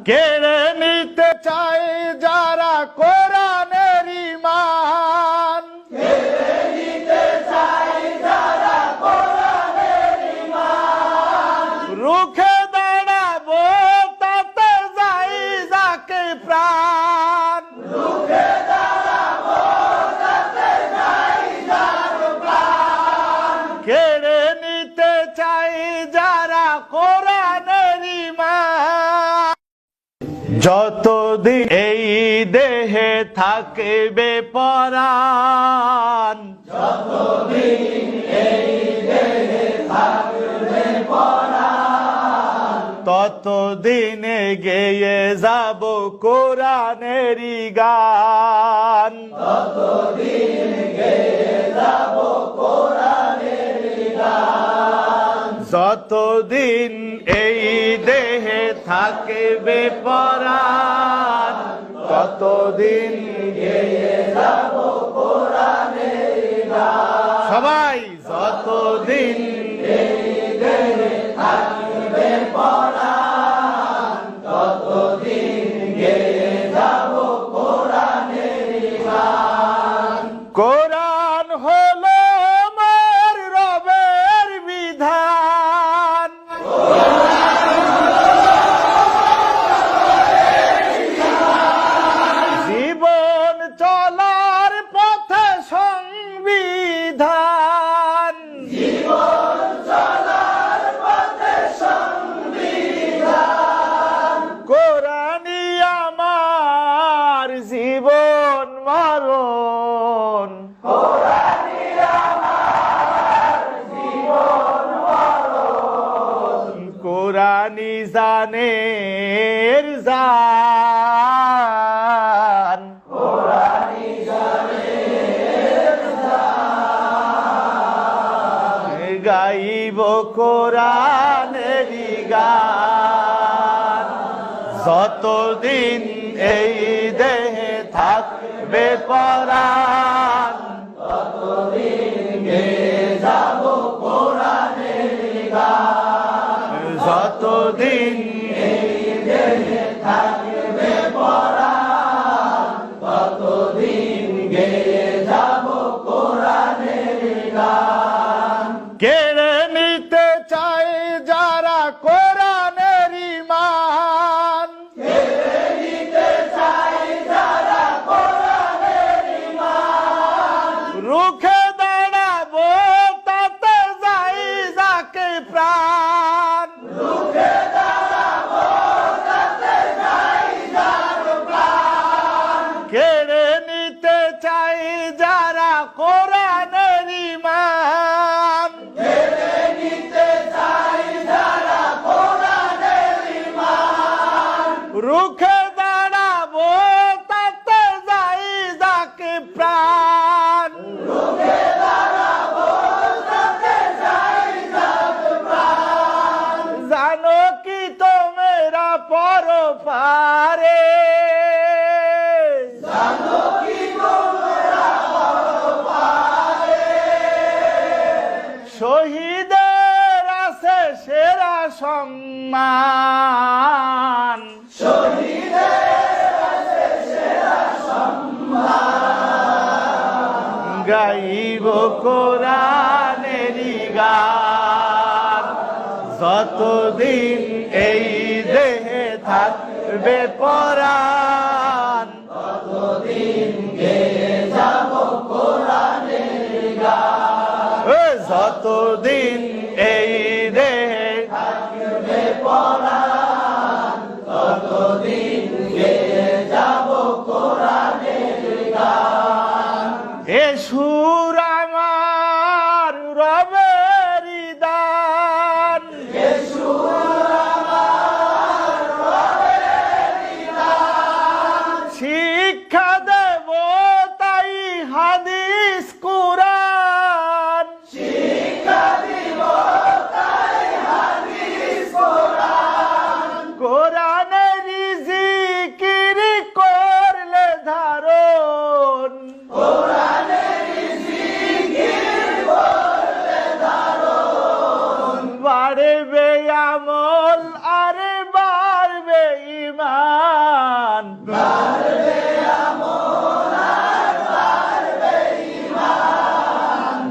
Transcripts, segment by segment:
কেড়ে নিতে চায় যারা কোরআনের ঈমান, কেড়ে নিতে চায় যারা কোরআনের ঈমান, রুখে দাঁড়াবো তাতে যাই যাকে প্রাণ, রুখে দাঁড়াবো তাতে যাই যার প্রাণ, কেড়ে নিতে চাই যারা কোরআনের ঈমান। যতদিন এই দেহে থাকবে পরাণ, যতদিন এই দেহে থাকবে পরাণ, ততদিনে গেয়ে যাব কোরআনেরই গান, ততদিন গেয়ে যাব কোরআনের গান, যতদিন এই দেহে থাকবে পরাণ, ততদিন গেয়ে যাব কোরআনের গান, সবাই যতদিন এই দেহে থাকবে পরাণ, ততদিন গেয়ে যাব কোরআনের গান। কোরআন হলো আমার রবের বিধান, জীবন চলার পথে সংবিধান, জীবন চলার পথে সংবিধান, কোরআনই আমার জীবন মরণ, কোরআনই আমার জীবন মরণ, কোরআনই জানের জান, কোরআনই জানের জান, গাইব কোরআনেরই গান, যতদিন এই দেহে থাকবে পরাণ, ততদিন গেয়ে যাব কোরআনের গান, যতদিন এই দেহে থাকবে পরাণ, ততদিন গেয়ে যাব কোরআনের গান, কেড়ে নিতে চায় যারা কোরআনের ঈমান, কেড়ে নিতে চায় যারা কোরআনের ঈমান, রুখে দাঁড়াবো তাতে যাই যাকে প্রাণ, রুখে দাঁড়াবো তাতে যাই যার প্রাণ, কেড়ে নিতে চাই যারা কোরআনের ঈমান, কেড়ে নিতে চায় যারা কোরআনের ঈমান, রুখে দাঁড়াবো তাতে যাই যাকে প্রাণ, রুখে দাঁড়াবো তাতে যাই যার প্রাণ, জানো কি তোমরা পরপারে, জানো কি তোমরা পরপারে, শহীদের আছে সেরা সম্মান, শহীদের আছে সেরা সম্মান, গাইব কোরআনেরই গান, যতদিন এই দেহে থাকবে পরাণ, ততদিন গেয়ে যাব কোরআনের গান, যতদিন এই দেহে থাকবে পরাণ, ততদিন গেয়ে যাব কোরআনের গান, এ সুর আমার রবেরই দান, এ সুর আমার রবের দান, শিক্ষা দেব তাই হাদিস কুরআন, শিক্ষা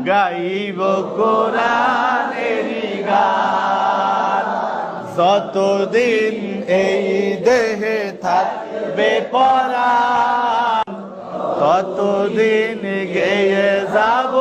গাইব কোরআনেরই গান যতদিন এই দেহে থাকবে পরাণ ততদিন গেয়ে যাব